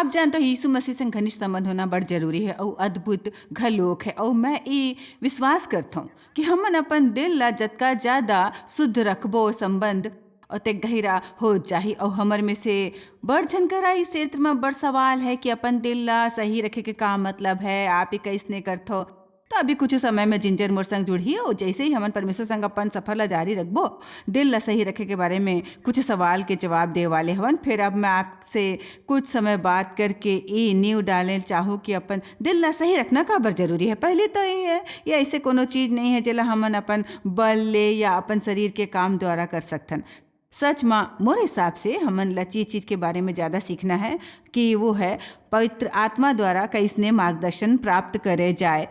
आप जानते हो यीशु मसीह से घनिष्ठ संबंध होना बड़ जरूरी है और अद्भुत घलोक है। और मैं ये विश्वास करता हूँ कि हमन अपन दिल ला जतका ज़्यादा शुद्ध रखबो संबंध ओते गहरा हो जाही। और हमर में से बड़ झनकरा इस क्षेत्र में बड़ सवाल है कि अपन दिल ला सही रखे के का मतलब है, आप ही कैसने करथो। तो अभी कुछ समय में जिंजर मोर संग जुड़ी और जैसे ही हमन परमेश्वर संग अपन सफर ला जारी रखबो, दिल ला सही रखे के बारे में कुछ सवाल के जवाब दे वाले हवन। फिर अब मैं आपसे कुछ समय बात करके ये नींव डालने चाहूँ कि अपन दिल ला सही रखना काबर जरूरी है। पहले तो ये है, ये ऐसे कोनो चीज़ नहीं है जेला हमन अपन बल ले या अपन शरीर के काम द्वारा कर सकथन। सच में मोर हिसाब से हमन ला चीज़ के बारे में ज़्यादा सीखना है कि वो है पवित्र आत्मा द्वारा कैसने मार्गदर्शन प्राप्त करे जाए।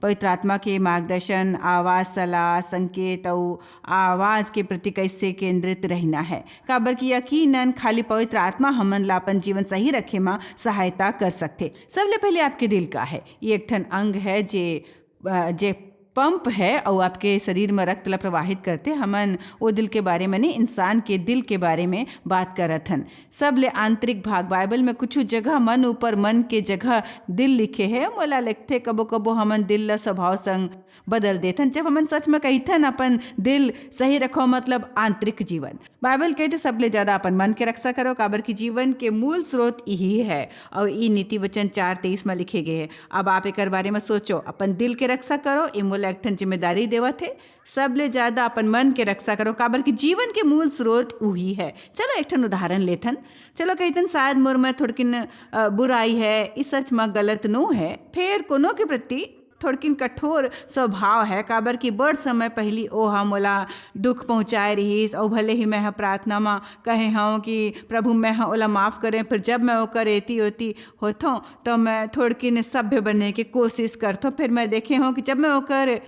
पवित्र आत्मा के मार्गदर्शन, आवाज़, सलाह, संकेत और आवाज़ के प्रति कैसे केंद्रित रहना है। काबर कि यकीनन खाली पवित्र आत्मा हमन ला अपन जीवन सही रखे में सहायता कर सकते। सबले पहले आपके दिल का है, ये एक ठन अंग है जे पंप है और आपके शरीर में रक्त ला प्रवाहित करते। हमन वो दिल के बारे में नहीं, इंसान के दिल के बारे में बात करत हन। सबले आंतरिक भाग बाइबल में कुछ जगह मन ऊपर मन के जगह दिल लिखे है। मोला लगते कबो कबो हमन दिल ला स्वभाव संग बदल देथन। जब हमन सच में कहिथन अपन दिल सही रखो मतलब आंतरिक जीवन। बाइबल कहते सबले ज़्यादा अपन मन के रक्षा करो, काबर की जीवन के मूल स्रोत यही है। और ये नीति वचन 4:23 में लिखे गए हैं। अब आप एक बारे में सोचो, अपन दिल के रक्षा करो, ये मोला एक ठन जिम्मेदारी देवत है। सबले ज्यादा अपन मन के रक्षा करो, काबर की जीवन के मूल स्रोत वही है। चलो एक ठन उदाहरण लेथन। चलो कहतन शायद मोर में थोड़किन बुराई है, इस सच में गलत नो है, फिर कोनो के प्रति थोड़किन कठोर स्वभाव है। काबर की बड़ समय पहली ओहा मोला दुख पहुँचाए रहीस और भले ही मैं प्रार्थना में कहे हूँ कि प्रभु मैं ओला माफ़ करें, फिर जब मैं ओकर एती होती होता तो मैं थोड़किन सभ्य बनने की कोशिश करता। फिर मैं देखे हूँ कि जब मैं ओकर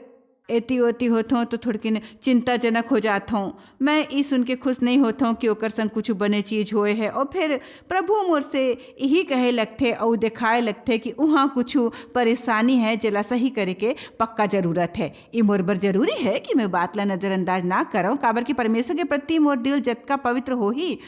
एती ओती होता हूँ तो थोड़किन चिंताजनक हो जाता हूँ। मैं ये सुन के खुश नहीं होता हूँ कि ओकर संग कुछ बने चीज़ होए है। और फिर प्रभु मोर से यही कहे लगते और दिखाए लगते कि वहाँ कुछ परेशानी है जेला सही करे के पक्का ज़रूरत है। ये मोर बर जरूरी है कि मैं बात ला नज़रअंदाज ना करूँ, काबर की परमेश्वर के प्रति मोर दिल जतका पवित्र हो ही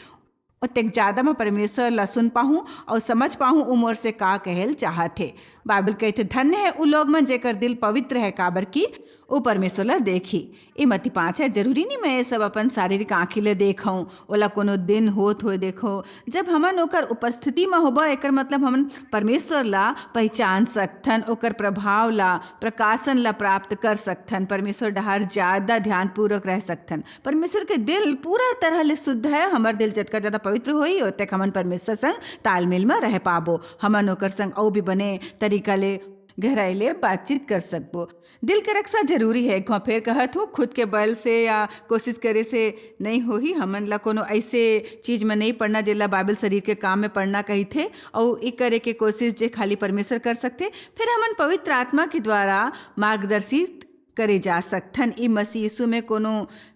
उतने ज़्यादा मैं परमेश्वर ला सुन पाऊँ और समझ पाऊँ उमर से का कहल चाहते। बाइबल कहते धन्य है उ लोग मन जेकर दिल पवित्र है, काबर की वो परमेश्वर ला देखी। ये मती 5 है। जरूरी नहीं मैं ये सब अपन शारीरिक आँखी ले देखूँ, ओला कोनो दिन होत हो देखो। जब हमन ओकर उपस्थिति में होबा एकर मतलब हमन परमेश्वर ला पहचान सकथन, ओकर प्रभाव ला प्रकाशन ला प्राप्त कर सकथन, परमेश्वर डहार ज़्यादा ध्यानपूर्वक रह सकथन। परमेश्वर के दिल पूरा तरह ले शुद्ध है। हमार दिल जतका ज़्यादा पवित्र होई ओते हमन परमेश्वर संग तालमेल में रह पाबो। हमन ओकर संग और भी बने तरीका ले गहराई ले बातचीत कर सकबो। दिल के रक्षा जरूरी है। फिर कहत हूँ खुद के बल से या कोशिश करे से नहीं हो ही। हमन ला कोनो ऐसे चीज़ में नहीं पढ़ना जेला बाइबल शरीर के काम में पढ़ना कही थे और एक करे के कोशिश जे खाली परमेश्वर कर सकते। फिर हमन पवित्र आत्मा के द्वारा मार्गदर्शित करे जा सकथन। ई मसीह यीशु में कोनो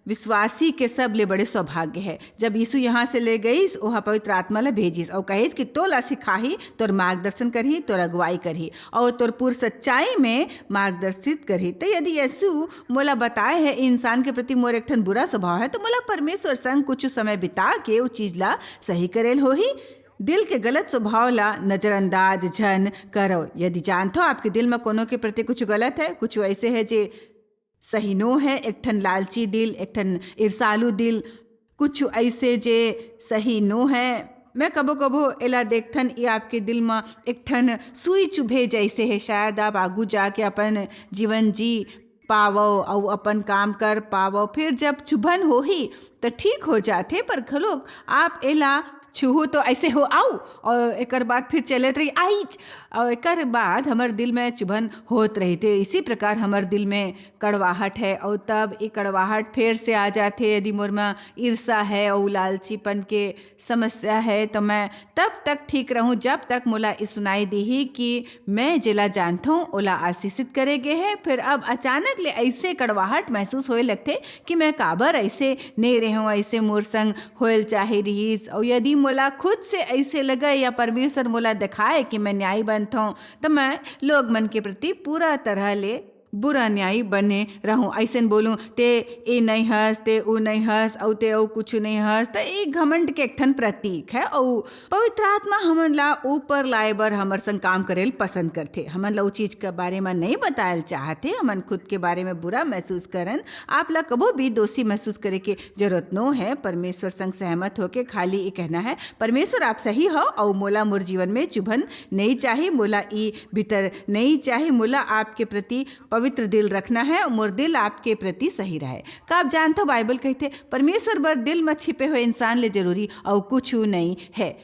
विश्वासी के सबले बड़े सौभाग्य है। जब यीशु यहाँ से ले गईस ओहा पवित्र आत्मा ला भेजिस और कहिस कि तोला सिखाही, तोर मार्गदर्शन करही, तोर अगुवाई करही और तोर पूर सच्चाई में मार्गदर्शित करही। तो यदि यीशु मोला बताए है इंसान के प्रति मोर एक ठन बुरा स्वभाव है, तो मोला परमेश्वर संग कुछ समय बिता के वो चीज़ ला सही करेल होही। दिल के गलत स्वभाव ला नज़रअंदाज झन करो। यदि जानते हो आपके दिल में कोनो के प्रति कुछ गलत है, कुछ ऐसे है जे सही नो है, एक ठन लालची दिल, एक ठन ईर्षालु दिल, कुछ ऐसे जे सही नो है। मैं कबो कबो एला देखथन ये आपके दिल में एक ठन सुई चुभे जैसे है। शायद आप आगू जाके अपन जीवन जी पावो और अपन काम कर पावो। फिर जब चुभन हो ही तो ठीक हो जाते, पर खलो आप एला छूहू तो ऐसे हो आऊ और एक बाद फिर चलत रही आईच और एक बाद हमारे दिल में चुभन होत रही थे। इसी प्रकार हमारे दिल में कड़वाहट है और तब ये कड़वाहट फिर से आ जाते। यदि मोर में ईर्षा है और लालचीपन के समस्या है तो मैं तब तक ठीक रहूं जब तक मोला सुनाई दी कि मैं जिला जानता हूँ ओला आशीषित करेगे है। फिर अब अचानक ले ऐसे कड़वाहट महसूस होए लगते कि मैं काबर ऐसे नहीं रहूँ, ऐसे मोर संग होल चाहे रहीस। और यदि मोला खुद से ऐसे लगे या परमेश्वर मोला दिखाए कि मैं न्याय बनता हूँ तो मैं लोग मन के प्रति पूरा तरह ले बुरा न्यायी बने रहूं, ऐसन बोलूं ते ए नहीं हंस ते ऊ नहीं हंस औ ते औ कुछ नहीं हंस, त ए घमंड के एक ठन प्रतीक है। और पवित्र आत्मा हमन ला ऊपर लाए बर हमर संग काम करेल पसंद करथे। हमन ला ऊ चीज के बारे में नहीं बताएल चाहते, हमन खुद के बारे में बुरा महसूस करन। आप ला कबो भी दोषी महसूस करे के जरूरत नो है। परमेश्वर संग सहमत होके खाली ये कहना है, परमेश्वर आप सही हो और मोला मोर जीवन में चुभन नहीं चाहिए, मोला ई भीतर नहीं चाहिए, मोला आपके प्रति पवित्र दिल रखना है और मोर दिल आपके प्रति सही रहे। का आप जानते हो बाइबल कहते परमेश्वर बर दिल में छिपे हुए इंसान ले जरूरी और कुछ नहीं है।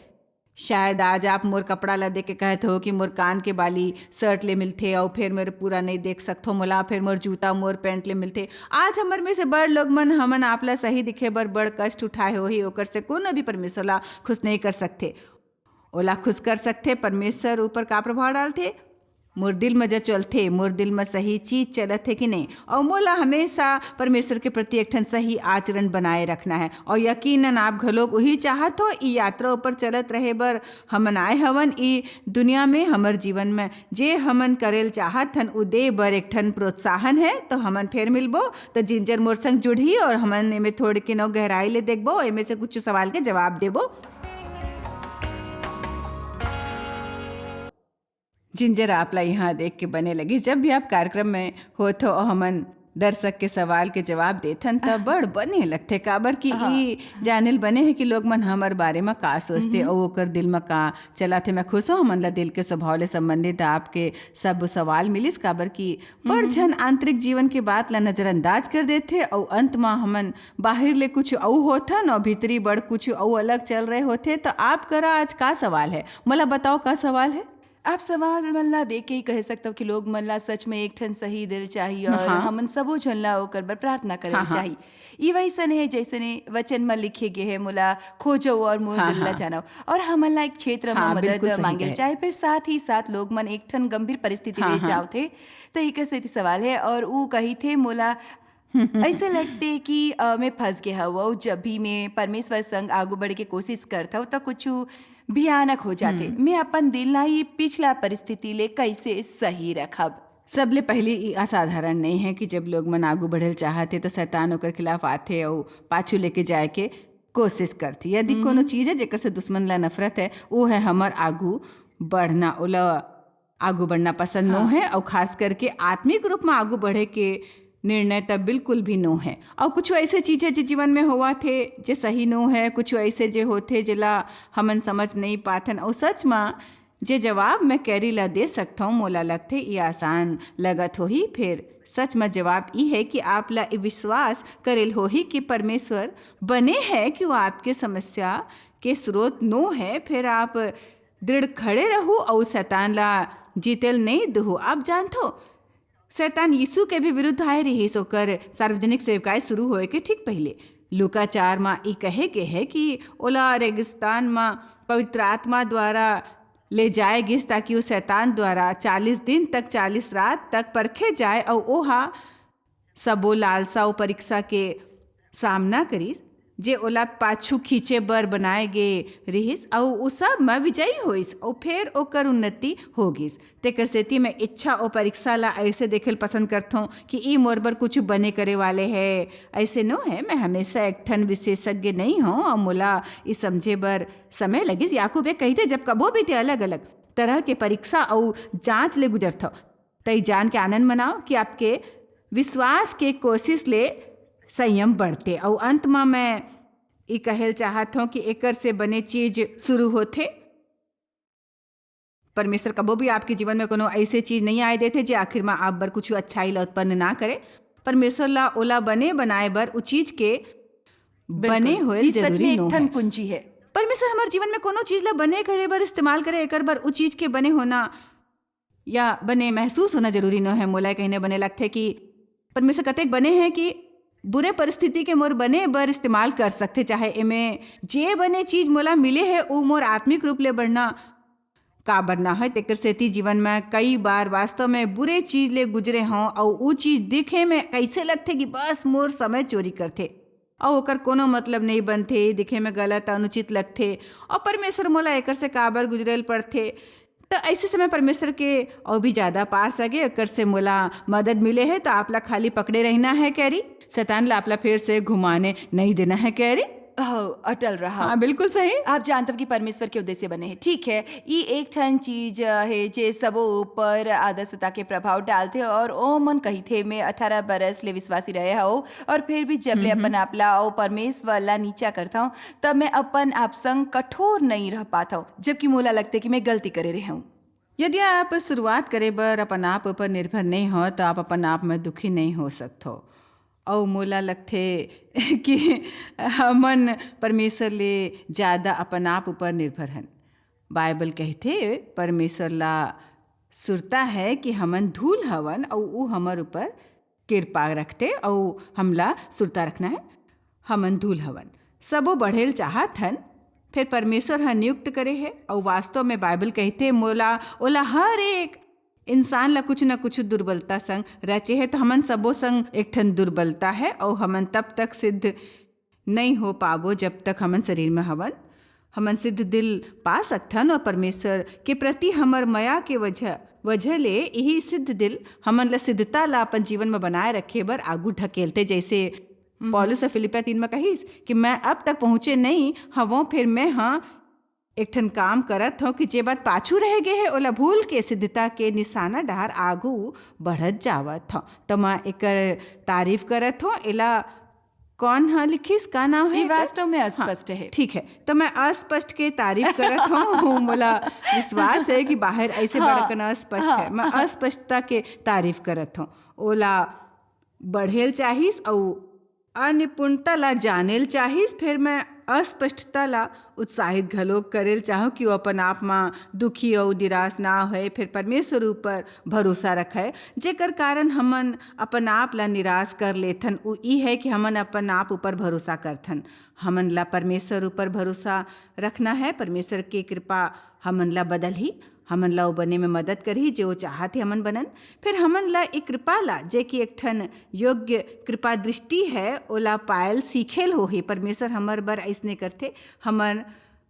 शायद आज आप मोर कपड़ा ला देख के कहते हो कि मोर कान के बाली शर्ट ले मिलते और फिर मेरे पूरा नहीं देख सकते हो मोला, फिर मोर जूता मोर पैंट ले मिलते। आज हमर में से बड़ लोग मन हमन आपला सही दिखे बर बड़ कष्ट उठाए हो ही, ओकर से कोनो भी परमेश्वर ला खुश नहीं कर सकते। ओला खुश कर सकते परमेश्वर ऊपर का प्रभाव डालते, मोर दिल में जो चलते, मोर दिल में सही चीज चलत है कि नहीं, और मोला हमेशा परमेश्वर के प्रति एक ठन सही आचरण बनाए रखना है। और यकीनन आप घलोक वही चाहत हो ई यात्रा ऊपर चलत रहे बर हमन आए हवन ई दुनिया में। हमर जीवन में जे हमन करेल चाहत हन उ दे बर एक ठन प्रोत्साहन है। तो हमन फिर मिलबो तो जिंजर मोर संग जुड़ी और हमन एमे थोड़ी के नो गहराई ले देखबो, एमे से कुछ सवाल के जवाब देबो। जिंजर आपला यहाँ देख के बने लगी, जब भी आप कार्यक्रम में हो तो हमन दर्शक के सवाल के जवाब देथन तब बड़ बने लगते। काबर कि ई जानिल बने है कि लोग मन हमार बारे में का सोचते और ओकर दिल में का चला थे। मैं खुश हूँ हमन ला दिल के स्वभाव ले संबंधित आपके सब सवाल मिलिस, काबर कि बड़ झन आंतरिक जीवन के बात ला नजरअंदाज कर देते और अंत में हमन बाहर ले कुछ औ होथन और भीतरी बड़ कुछ औ अलग चल रहे होते। तो आप करा आज का सवाल है, मला बताओ का सवाल है। आप सवाल मल्ला देख के ही कह सकते हो कि लोग मल्ला सच में एक ठन सही दिल चाहिए और हमन सबो झनला ओकर बर प्रार्थना करे चाहिए। ई वैसन है जैसे वचन में लिखे गए है, मुला खोजो और मोर दिल ला जानो, और हमन ला एक क्षेत्र में मदद मांगे चाहे। फिर साथ ही साथ लोग मन एक ठन गंभीर परिस्थिति में जाओ थे तो एक से सवाल है और वो कही थे मोला ऐसे लगते कि मैं फंस गया हुआ। जब भी मैं परमेश्वर संग आगू बढ़ के कोशिश करता हूँ तो कुछ भयानक हो जाते। मैं अपन दिल ला ये पिछला परिस्थिति ले कैसे सही रखब। सबले पहली असाधारण नहीं है कि जब लोग मन आगू बढ़ल चाहते तो शैतान ओकर खिलाफ आते और पाछू लेके जाए के कोशिश करती। यदि कोनो चीज है जेकर से दुश्मन ला नफरत है वो है हमर आगू बढ़ना। ओला आगू बढ़ना पसंद नो है और खास करके आत्मिक रूप में आगू बढ़े के निर्णय तब बिल्कुल भी नो है। और कुछ ऐसे चीज़ें जो जीवन में हुआ थे जे सही नो है, कुछ ऐसे जे होते जिला हमन समझ नहीं पाथन। और सच में जे जवाब मैं कैरी ला दे सकता हूँ मोला लगते ये आसान लगत हो ही। फिर सच में जवाब ये है कि आप ला विश्वास करेल हो ही कि परमेश्वर बने है कि वो आपके समस्या के स्रोत नो है। फिर आप दृढ़ खड़े रहो और शैतान ला जीतेल नहीं दो। आप जानते हो शैतान यीशु के भी विरुद्ध आए रही सोकर सार्वजनिक सेवकाएं शुरू होए के ठीक पहले लूका 4 में ई कहे के है कि ओला रेगिस्तान में पवित्र आत्मा द्वारा ले जाए गिस ताकि वो शैतान द्वारा 40 दिन तक 40 रात तक परखे जाए और ओहा सबो लालसा और परीक्षा के सामना करीस जे ओला पाछू खींचे बर बनाए गे रहिस और उ सब में विजयी होइस और फिर ओकर उन्नति होगिस। तेकर सेती मैं इच्छा और परीक्षा ला ऐसे देखेल पसंद करथों कि ई मोर बर कुछ बने करे वाले है। ऐसे नो है मैं हमेशा एक ठन विशेषज्ञ नहीं हूँ और मोला ई समझे बर समय लगिस। याकूब ये कहते जब कबो भी ते अलग अलग तरह के परीक्षा और जांच ले गुजरथो तई जान के आनंद मनाओ कि आपके विश्वास के कोशिश ले संयम बढ़ते। और अंत में मैं ये कहल चाहत हूँ कि एकर से बने चीज शुरू होते। परमेश्वर कबो भी आपके जीवन में कोनो ऐसे चीज नहीं आए देते जो आखिर में आप बर कुछ अच्छाई ला उत्पन्न ना करे। परमेश्वर ला ओला बने बनाए बर उ चीज के बने हुए जरूरी नो है। कुंजी है परमेश्वर हमारे जीवन में कोनो चीज ला बने करे बर इस्तेमाल करे एकर बर उ चीज के बने होना या बने महसूस होना जरूरी न है। मोला कहने बने लगते कि परमेश्वर कतेक बने हैं कि बुरे परिस्थिति के मोर बने बर इस्तेमाल कर सकते। चाहे एमे जे बने चीज मोला मिले है वो मोर आत्मिक रूप ले बढ़ना का बढ़ना है। तेकर सेती जीवन में कई बार वास्तव में बुरे चीज ले गुजरे हों और वो चीज दिखे में कैसे लगते कि बस मोर समय चोरी करते और ओकर कोनो मतलब नहीं बनते, दिखे में गलत अनुचित लगते। और परमेश्वर मोला एकर से काबर गुजरेल पड़ते तो ऐसे समय परमेश्वर के और भी ज़्यादा पास आगे अकर से मोला मदद मिले है, तो आपला खाली पकड़े रहना है कैरी, शैतान ला आपला फिर से घुमाने नहीं देना है कैरी। अटल रहा। हाँ बिल्कुल सही। आप जानते हो कि परमेश्वर के उद्देश्य बने हैं। ठीक है, ये एक ठन चीज है जे सबो ऊपर आदर्शता के प्रभाव डालते और ओ मन कही थे मैं 18 बरस ले विश्वासी रहे हो और फिर भी जब ले अपन आपला और परमेश्वर ला नीचा करता हूँ तब मैं अपन आप संग कठोर नहीं रह पाता हूँ, जबकि मोला लगता है कि मैं गलती करे रहे हूँ। यदि आप शुरुआत करे बर अपन आप ऊपर निर्भर नहीं हो तो आप अपन आप में दुखी नहीं हो सकते हो। और मोला लगथे कि हमन परमेश्वर ले ज़्यादा अपन आप ऊपर निर्भर हन। बाइबल कहथे परमेश्वर ला सुरता है कि हमन धूल हवन और वो हमर ऊपर कृपा रखते और हमला सुरता रखना है। हमन धूल हवन सबो बढ़ेल चाहत हन, फिर परमेश्वर ह नियुक्त करे है और वास्तव में बाइबल कहते मोला ओला हर एक इंसान ला कुछ न कुछ दुर्बलता संग रचे है, तो हमन सबो संग एक ठन दुर्बलता है और हमन तब तक सिद्ध नहीं हो पाबो जब तक हमन शरीर में हवन। हमन सिद्ध दिल पा सकथन और परमेश्वर के प्रति हमर माया के वजह ले यही सिद्ध दिल हमन ला सिद्धता ला अपन जीवन में बनाए रखे बर आगू ढकेलते। जैसे पौलुस फिलिपिया 3 में कहिस कि मैं अब तक पहुँचे नहीं हवों, फिर मैं हाँ एक ठन काम करत हो कि जे बात पाछू रह गए है ओला भूल के सिद्धता के निशाना डहार आगू बढ़त जावत हो। तो मैं एकर तारीफ करत हो। एला कौन हाँ लिखिस, का नाम है? वास्तव में अस्पष्ट है। ठीक है, तो मैं अस्पष्ट के तारीफ करत हूँ। मोला विश्वास है कि बाहर ऐसे बड़कन अस्पष्ट है, मैं अस्पष्टता के तारीफ करत हूँ। ओला बढ़ेल चाहिस और अनिपुणता ला जानेल चाहिस, फिर मैं अस्पष्टता ला उत्साहित घलोक करेल चाहूँ कि वो अपन आप में दुखी और निराश ना होए, फिर परमेश्वर ऊपर भरोसा रखे। जेकर कारण हमन अपन आप ला निराश कर लेथन वो ई है कि हमन अपन आप ऊपर भरोसा करथन। हमन ला परमेश्वर ऊपर भरोसा रखना है। परमेश्वर की कृपा हमन ला बदल ही हमन ला वो बने में मदद करही जो वो चाहते हमन बनन। फिर हमन ला एक कृपा ला जे कि एक ठन योग्य कृपा दृष्टि है ओला पायल सीखेल हो ही। परमेश्वर हमर बर ऐसने करते, हमन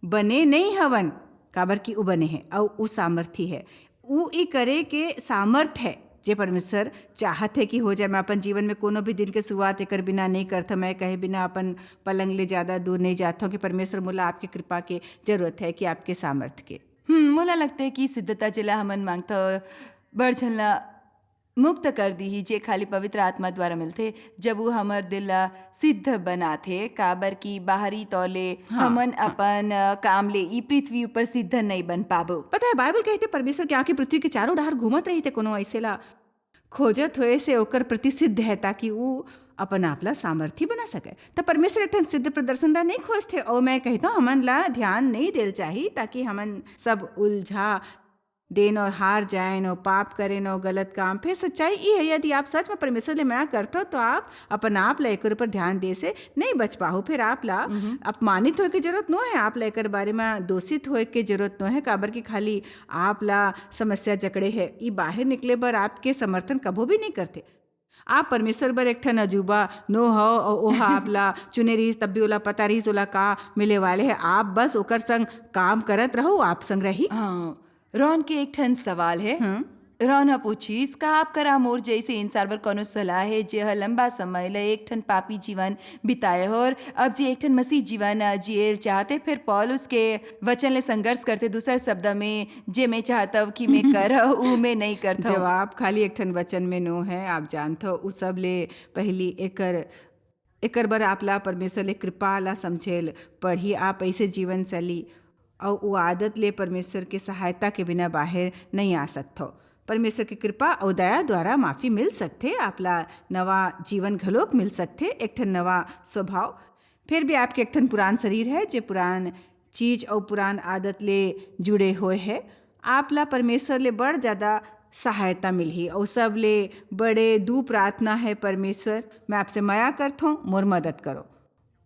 बने नहीं हवन काबर की उ बने हैं और उ सामर्थी है, उ ई करे के सामर्थ है जे परमेश्वर चाहत है कि हो जाए। मैं अपन जीवन में कोनो भी दिन के शुरुआत एकर बिना नहीं करता, मैं कहे बिना अपन पलंग ले ज़्यादा दूर नहीं जाता हूँ कि परमेश्वर मोला आपकी कृपा के जरूरत है कि आपके सामर्थ्य के। मोला लगता है कि सिद्धता जिला हमन मांगता बढ़ झलना मुक्त कर दी ही जे खाली पवित्र आत्मा द्वारा मिलते जब वो हमर दिल ला सिद्ध बनाथे। काबर की बाहरी तौले हमन अपन काम ले ई पृथ्वी ऊपर सिद्ध नहीं बन पाबो। पता है बाइबल कहते परमेश्वर के आंखें पृथ्वी के चारों डहार घूमत रही थे, कोनो ऐसे ला खोजत होए से ओकर प्रति सिद्ध है ताकि वो अपन आप ला सामर्थी बना सके। तो परमेश्वर एक सिद्ध प्रदर्शन ला नहीं खोजते और मैं कहता हूँ हमन ला ध्यान नहीं देल चाहिए ताकि हमन सब उलझा देन और हार जाएं और पाप करें और गलत काम। फिर सच्चाई ये है यदि आप सच में परमेश्वर ले माया करते हो तो आप अपन आप ला एकर ऊपर ध्यान दे से नहीं बच पाओ। फिर आप ला अपमानित होए के जरूरत न है, आप ला एकर बारे में दोषित होए के जरूरत न है। काबर की खाली आप ला समस्या जकड़े है, ये बाहर निकले बर आपके समर्थन कबो भी नहीं करते। आप परमेश्वर बर एक ठन अजूबा नो हो और ओहा आप ला चुने रहीस तब भी ओला पता रहीस ओला का मिले वाले है। आप बस ओकर संग काम करत रहो, आप संग रही। रॉन के एक ठन सवाल है। रौना पूछीस का आप करा मोर जैसे इंसान पर कोनो सलाह है जे ह लंबा समय ले एक ठन पापी जीवन बिताए हो और अब जे एक ठन मसीह जीवन जियल चाहते। फिर पौलुस के वचन ले संघर्ष करते, दूसरे शब्द में जे मैं चाहता हूँ कि मैं कर ऊ मैं नहीं करता। जवाब खाली एक ठन वचन में नो है। आप जानते हो उस सब ले पहली एकर बर आप ला परमेश्वर ले कृपा ला समझेल पढ़ी। आप ऐसे जीवन शैली और वो आदत ले परमेश्वर के सहायता के बिना बाहर नहीं आ सकते हो। परमेश्वर की कृपा और दया द्वारा माफ़ी मिल सकते, आपला नवा जीवन घलोक मिल सकते, एक ठन नवा स्वभाव। फिर भी आपके एक ठन पुरान शरीर है जो पुरान चीज और पुरान आदत ले जुड़े हुए है। आपला परमेश्वर ले बड़ ज़्यादा सहायता मिली और सब ले बड़े दू प्रार्थना है, परमेश्वर मैं आपसे माया करता हूँ, मोर मदद करो,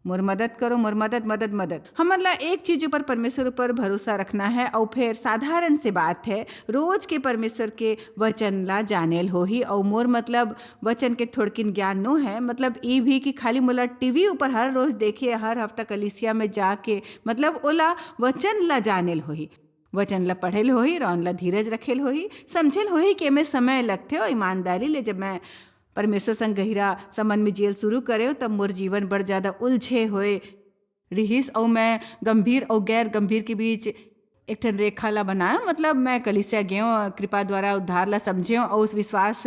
मोर मदद करो, मोर मदद। हमन ला एक चीज ऊपर परमेश्वर ऊपर भरोसा रखना है और फिर साधारण सी बात है रोज के परमेश्वर के वचन ला जानेल हो ही। और मोर मतलब वचन के थोड़किन ज्ञान नो है, मतलब ये भी कि खाली मोला टीवी ऊपर हर रोज देखे हर हफ्ता कलीसिया में जाके मतलब ओला वचन ला जानेल हो ही। वचन ला पढ़ेल होही, रौन ला धीरज रखेल होही, समझेल होही कि मैं समय लगथे और ईमानदारी ले जब मैं परमेश्वर संग गहिरा संबंध में जेल शुरू करे तब मोर जीवन बड़ ज़्यादा उलझे होए रिहिस और मैं गंभीर और गैर गंभीर के बीच एक ठन रेखा ला बनाया। मतलब मैं कलीसिया गयो, कृपा द्वारा उद्धार ला समझे और उस विश्वास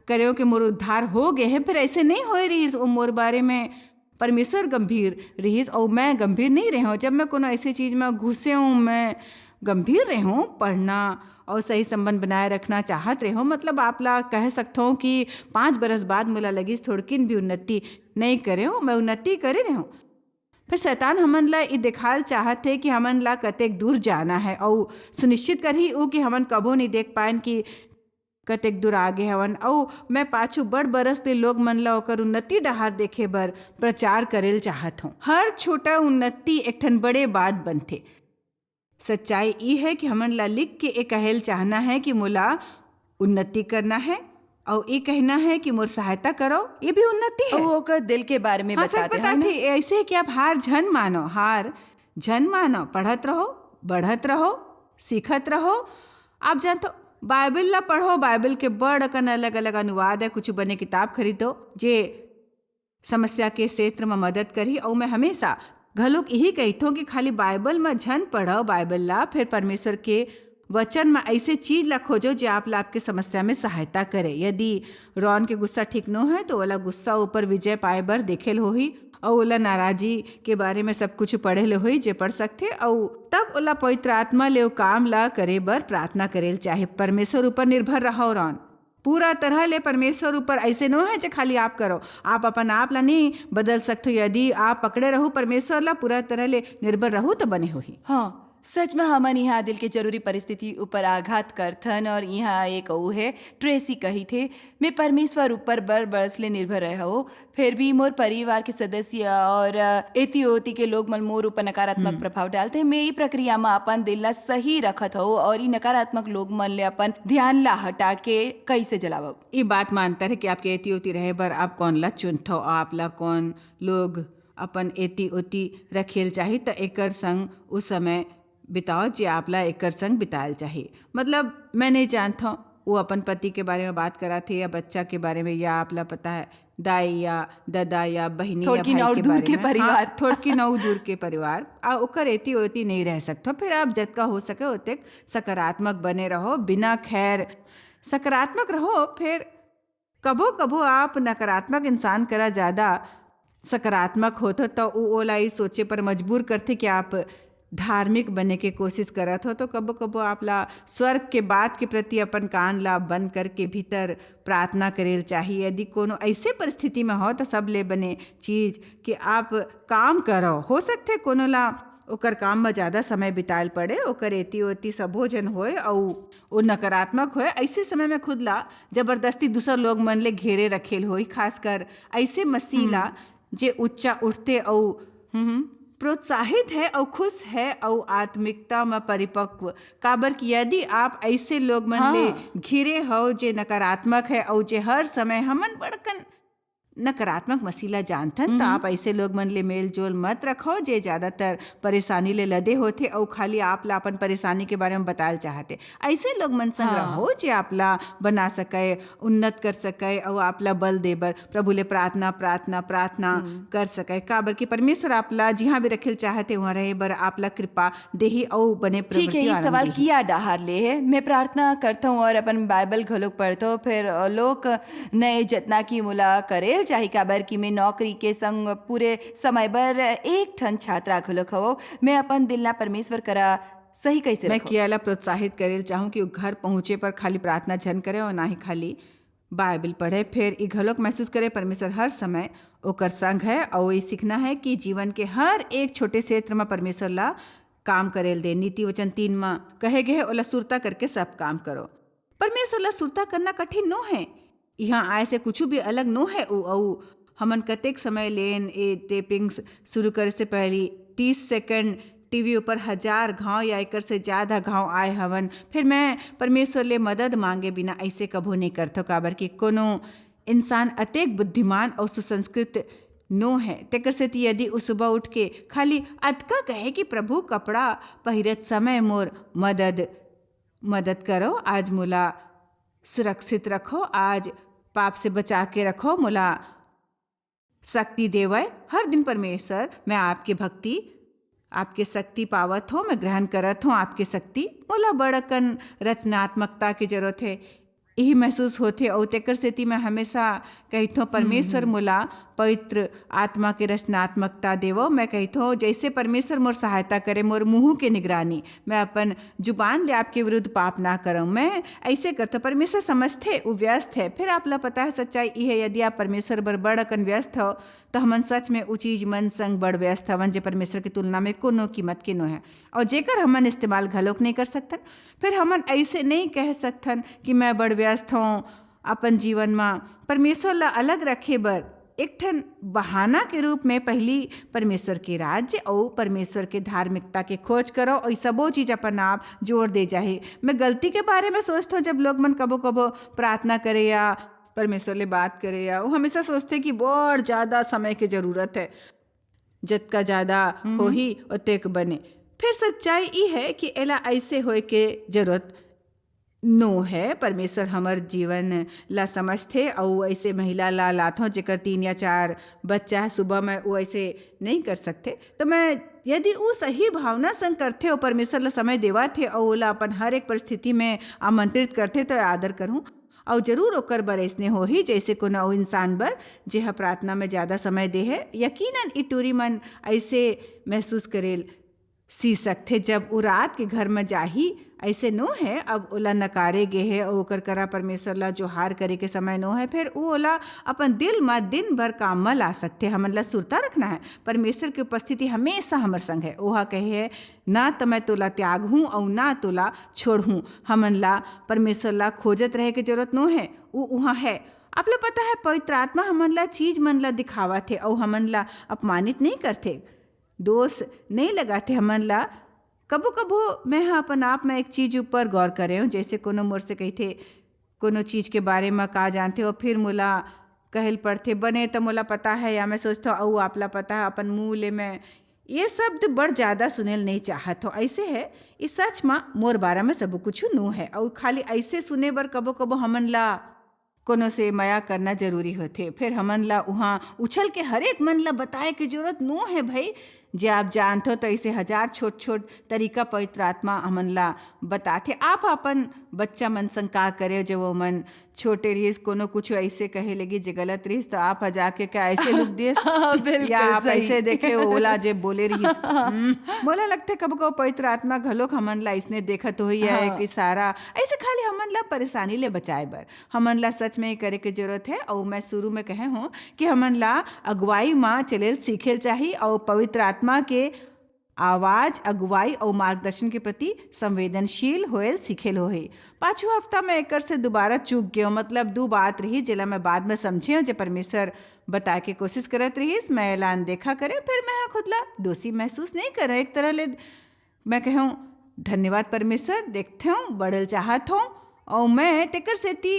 करे कि मोर उद्धार हो गए है। फिर ऐसे नहीं होए रहीस और मोर बारे में परमेश्वर गंभीर रहीस और मैं गंभीर नहीं रहे हूँ। जब मैं कोनो ऐसी चीज़ में घुसे हूँ, मैं गंभीर रहे हूँ, पढ़ना और सही संबंध बनाए रखना चाहत रहे हूँ। मतलब आप ला कह सकते हो कि 5 बरस बाद मोला लगिस थोड़किन भी उन्नति नहीं करे हूँ, मैं उन्नति करे रहे हूँ। फिर शैतान हमन ला ये दिखाल चाहत है कि हमन ला कतेक दूर जाना है और सुनिश्चित करही ऊ कि हमन कबो नहीं देख पाएन कि कतेक दूर आगे हवन। और मैं पाछू बड़ बरस ले लोग मन ला ओकर उन्नति डहार देखे बर प्रचार करेल चाहत हूँ। हर छोटा उन्नति एक ठन बड़े बात बनथे। सच्चाई ये है कि हमन ला लिख के एक कहल चाहना है कि मोला उन्नति करना है और ये कहना है कि मोर सहायता करो, ये भी उन्नति है। वो का दिल के बारे में बताते हैं ऐसे है कि आप हार झन मानो, पढ़त रहो, बढ़त रहो, सीखत रहो। आप जानते हो बाइबल ला पढ़ो, बाइबल के बड़ अकन अलग अलग अनुवाद है। कुछ बने किताब खरीदो जे समस्या के क्षेत्र में मदद करी। और मैं हमेशा घलोक यही कहती हूँ कि खाली बाइबल में झन पढ़ो बाइबल ला, फिर परमेश्वर के वचन में ऐसे चीज ला खोजो जो आप ला आपके समस्या में सहायता करे। यदि रौन के गुस्सा ठीक न है तो ओला गुस्सा ऊपर विजय पाए बर देखेल होही और ओला नाराजी के बारे में सब कुछ पढ़ेल होही जे पढ़ सकथे। और तब ओला पवित्र आत्मा ले काम ला करे बर प्रार्थना करेल चाहे। परमेश्वर ऊपर निर्भर रहो रौन, पूरा तरह ले परमेश्वर ऊपर। ऐसे न है जो खाली आप करो, आप अपन आप ला नहीं बदल सकते। यदि आप पकड़े रहो परमेश्वर ला, पूरा तरह ले निर्भर रहो तो बने होही। हाँ, सच में हमन यहाँ दिल के जरूरी परिस्थिति ऊपर आघात करथन। और यहाँ एक वो है ट्रेसी कही थे, मैं परमेश्वर ऊपर बरस ले निर्भर रहे हो, फिर भी मोर परिवार के सदस्य और एती ओती के लोग मन मोर ऊपर नकारात्मक प्रभाव डालते हैं। मैं ये प्रक्रिया में अपन दिल ला सही रखत हो और ये नकारात्मक लोग मन ले अपन ध्यान ला हटा के कैसे जलावब। ये बात मानता है कि आपके एती ओती रहे बर आप कौन ला चुनथो, आप ला कौन लोग अपन एती ओती रखेल चाहिए तो एकर संग उस समय बिताओ जे आपला एकर संग बितायल चाहिए। मतलब मैं नहीं जानता हूँ वो अपन पति के बारे में बात करा थे या बच्चा के बारे में, या आपला पता है दाई या दादा या बहनी या भाई के बारे में, परिवार थोड़की नौ दूर के परिवार ओकर एती ओती नहीं रह सकते। फिर आप जतका हो सके उतक सकारात्मक बने रहो, बिना खैर सकारात्मक रहो। फिर कबो कबो आप नकारात्मक इंसान करा ज़्यादा सकारात्मक होते तो ओला ही सोचे पर मजबूर करते कि आप धार्मिक बने के कोशिश करत हो। तो कबो कबो आप ला स्वर्ग के बात के प्रति अपन कान ला बंद करके भीतर प्रार्थना करेल चाहिए। यदि कोनो ऐसे परिस्थिति में हो तो सब ले बने चीज कि आप काम करो, हो सकते कोनो ला ओकर काम में ज़्यादा समय बिताल पड़े, ओकर एती ओती सबोजन होए और वो नकारात्मक होए। ऐसे समय में खुद ला जबरदस्ती दूसर लोग मन ले घेरे रखेल होई, खासकर ऐसे मसीला जे उच्चा उठते और प्रोत्साहित है और खुश है और आत्मिकता में परिपक्व। काबर कि यदि आप ऐसे लोग मन ले घिरे हो जे नकारात्मक है और जे हर समय हमन बड़कन नकारात्मक मसीला जानथन, तो आप ऐसे लोग मन ले मेल जोल मत रखो जे ज़्यादातर परेशानी ले लदे होते और खाली आप ला अपन परेशानी के बारे में बताल चाहते। ऐसे लोग मन संग रहो जे आप ला बना सके, उन्नत कर सके और आप ला बल दे बर प्रभु ले प्रार्थना प्रार्थना प्रार्थना कर सके। काबर कि परमेश्वर आप ला जहाँ भी रखेल चाहते वहाँ रहे बर आप ला कृपा देही और बने। ठीक है, ये सवाल किया डहार ले है। मैं प्रार्थना करता हूँ और अपन बाइबल घलोक पढ़ता हूँ। फिर लोग नए जतना की मुला करेल चाहे काबर कि मैं नौकरी के संग पूरे समय बर एक ठन छात्रा घलोक हो, मैं अपन दिल ना परमेश्वर करा सही कैसे मैं कियाला प्रोत्साहित करेल चाहूँ कि वो घर पहुँचे पर खाली प्रार्थना झन करे और ना ही खाली बाइबल पढ़े। फिर ये घलोक महसूस करे परमेश्वर हर समय ओकर संग है और ये सीखना है कि जीवन के हर एक छोटे क्षेत्र में परमेश्वर ला काम करेल दे। नीति वचन 3 में कहे गए ओला सुरता करके सब काम करो। परमेश्वर ला सुरता करना कठिन नो है, यहाँ आए से कुछ भी अलग नो है। हमन कतेक समय लेन ए टेपिंग्स शुरू करे से पहले 30 सेकंड टीवी ऊपर 1000 घाव या एकर से ज़्यादा घाव आए हवन। फिर मैं परमेश्वर ले मदद मांगे बिना ऐसे कभू नहीं करतो। काबर कि कोनो इंसान अतेक बुद्धिमान और सुसंस्कृत नो है। तेकर से यदि उ सुबह उठ के खाली अतका कहे कि प्रभु कपड़ा पहिरत समय मोर मदद करो, आज मोला सुरक्षित रखो, आज पाप से बचा के रखो, मोला शक्ति देवे। हर दिन परमेश्वर मैं आपके भक्ति आपके शक्ति पावत हो, मैं ग्रहण करत हूँ आपके शक्ति। मोला बड़कन रचनात्मकता की जरूरत है, यही महसूस होते। और तेकर सेती मैं हमेशा कहत हूँ परमेश्वर मोला पवित्र आत्मा के रचनात्मकता देवो। मैं कहत हूँ जैसे परमेश्वर मोर सहायता करे, मोर मुँह के निगरानी, मैं अपन जुबान ले आपके विरुद्ध पाप ना करूँ, मैं ऐसे करता। परमेश्वर समझते वो व्यस्त है। फिर आप ला पता है सच्चाई ये है, यदि आप परमेश्वर बर बड़कन व्यस्त हो तो हमन सच में उ चीज मन संग बड़ व्यस्त हवन जे परमेश्वर की तुलना में कोनो कीमत के नो है, और जेकर हमन इस्तेमाल घलोक नहीं कर सकतन। फिर हमन ऐसे नहीं कह सकतन कि मैं बड़ व्यस्त हूँ अपन जीवन में। परमेश्वर ला अलग रखे बर एक ठन बहाना के रूप में पहली परमेश्वर के राज्य और परमेश्वर के धार्मिकता के खोज करो, और सबो चीज अपन आप जोड़ दे जाए। मैं गलती के बारे में सोचता हूँ, जब लोग मन कबो कबो प्रार्थना करे या परमेश्वर ले बात करे, या वो हमेशा सोचते कि बहुत ज़्यादा समय की ज़रूरत है, जितना ज़्यादा हो ही उतक बने। फिर सच्चाई ये है कि एला ऐसे होए के जरूरत नो है। परमेश्वर हमार जीवन ला समझते, और ऐसे महिला ला लाथों जेकर 3 या 4 बच्चा है, सुबह में वो ऐसे नहीं कर सकते। तो मैं यदि वो सही भावना संग करते और परमेश्वर ला समय देवा थे और ओला अपन हर एक परिस्थिति में आमंत्रित करते तो आदर करूँ। और जरूर ओकर बर ऐसने हो ही जैसे कोनो इंसान बर जेहा प्रार्थना में ज़्यादा समय दे है। यकीनन ई टूरी मन ऐसे महसूस करेल सी सकते जब वो रात के घर में जाही। ऐसे नो है अब ओला नकारे गे है और ओकर करा परमेश्वर ला जो हार करे के समय नो है। फिर वो ओला अपन दिल में दिन भर काम में ला सकते। हमन ला सुरता रखना है, परमेश्वर की उपस्थिति हमेशा हमर संग है। ओहा कहे है ना तो मैं तोला त्याग हूँ और ना तोला छोड़ हूँ। हमन ला परमेश्वर ला खोजत रहे के जरूरत नो है, वो वहाँ है। आप ला पता है पवित्र आत्मा हमन ला चीज मन ला दिखावा थे और हमन ला अपमानित नहीं करते, दोष नहीं लगाते। हमन ला कबो कबो मैं हाँ अपन आप में एक चीज़ ऊपर गौर करे हूँ, जैसे कोनो मोर से कहते कोनो चीज़ के बारे में का जानते हो, फिर मोला कहल पड़ते बने तो मोला पता है, या मैं सोचता हूँ औ आप ला पता है। अपन मुँह ले मैं ये शब्द बड़ ज़्यादा सुनेल नहीं चाहत हो। ऐसे है इस सच में मोर बारे में सब कुछ नू है, और खाली ऐसे सुने बर कबो कबो हमन ला कोनो से मया करना जरूरी होते। फिर हमन ला वहाँ उछल के हर एक मन ला बताए की जरूरत नो है भाई। जे आप जानते हो तो ऐसे 1000 छोट छोट तरीका पवित्र आत्मा हमन ला बताते। आप अपन बच्चा मन संग का करे जो वो मन छोटे रहीस, कोनो कुछ ऐसे कहे लगी जे गलत रहीस तो आप जाके क्या ऐसे लुक दिएस या आप ऐसे देखे ओला जे बोले रहीस। मोला लगते कब को पवित्र आत्मा घलोक हमन ला इसने देखत हो है कि सारा ऐसे खाली हमन ला परेशानी ले बचाए बर हमन ला सच में करे के जरूरत है। और मैं शुरू में कहे हूँ कि हमन ला अगुवाई माँ चलेल सीखेल चाहिए, और पवित्र आत्मा के आवाज अगुवाई और मार्गदर्शन के प्रति संवेदनशील होएल सीखेल हो है। 5वां हफ्ता में एकर से दोबारा चूक गयो, मतलब 2 बात रही जिला मैं बाद में समझे हूँ, जो परमेश्वर बता के कोशिश करत रहीस। मैं ऐलान देखा करे, फिर मैं खुदला दोषी महसूस नहीं कर एक तरह ले मैं कहूँ धन्यवाद परमेश्वर, देखते हूँ बढ़ल चाहत हूँ। और मैं तेकर सेती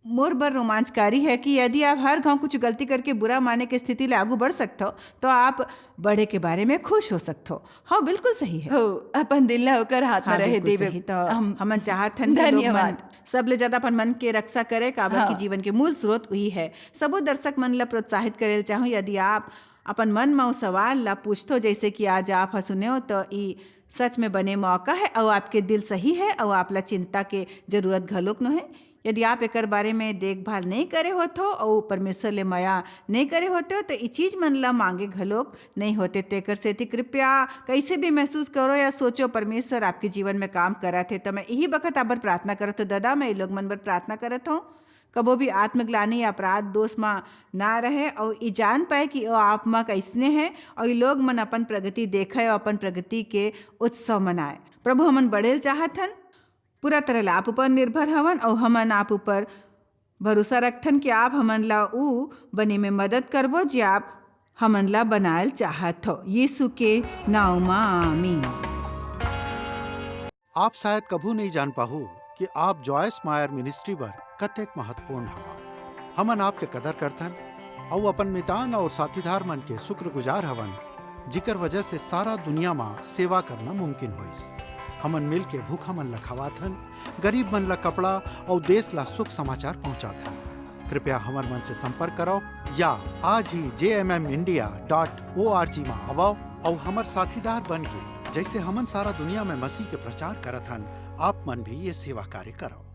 मोर बर रोमांचकारी है कि यदि आप हर गांव कुछ गलती करके बुरा माने की स्थिति ले आगू बढ़ सकते हो तो आप बड़े के बारे में खुश हो सकते हो। हाँ बिल्कुल सही है, हो अपन दिल ला होकर हाथ में रहे देवे तो हमन चाहत हन कि लोग मन सब ले ज्यादा अपन मन के रक्षा करे, काबर की जीवन के मूल स्रोत वही है। सबो दर्शक मन ला प्रोत्साहित करेल चाहूँ, यदि आप अपन मन में सवाल ला पूछतो जैसे कि आज आप सुने हो तो ई सच में बने मौका है और आपके दिल सही है और आप ला चिंता के जरूरत घलोक न है। यदि आप एकर बारे में देखभाल नहीं करे होते और परमेश्वर ले माया नहीं करे होते तो ये चीज़ मन ला मांगे घलोक नहीं होते। तेकर से कृपया कैसे भी महसूस करो या सोचो परमेश्वर आपके जीवन में काम करा थे। तो मैं यही बखत आप प्रार्थना करत हो दादा, मैं ये लोग मन पर प्रार्थना करत हूँ कबो भी आत्मग्लानी या अपराध दोष में ना रहे और ये जान पाए कि वो आप माँ कैसने हैं और ये लोग मन अपन प्रगति देखे और अपन प्रगति के उत्सव मनाए। प्रभु हमन बढ़ेल चाहत हन, पूरा तरह आप ऊपर निर्भर हवन और हमन आप ऊपर भरोसा रखथन कि आप हमन ला ऊ बने में मदद करबो जे आप हमन ला बनायल चाहत हो। यीशु के नाम में आमीन। आप शायद कभू नहीं जान पाहु कि आप जॉयस मायर मिनिस्ट्री पर कतेक महत्वपूर्ण हवा। हमन आपके कदर करथन और अपन मितान और साथीदार मन के शुक्रगुजार हवन, जिकर वजह से सारा दुनिया में सेवा करना मुमकिन होइस। हमन मिल के भूखा मन ला खवाथन, गरीब मन ला कपड़ा और देश ला सुख समाचार पहुंचाथन। कृपया हमर मन से संपर्क करो या आज ही jmmindia.org में आवो और हमर साथीदार बन के जैसे हमन सारा दुनिया में मसीह के प्रचार करत हन, आप मन भी ये सेवा कार्य करो।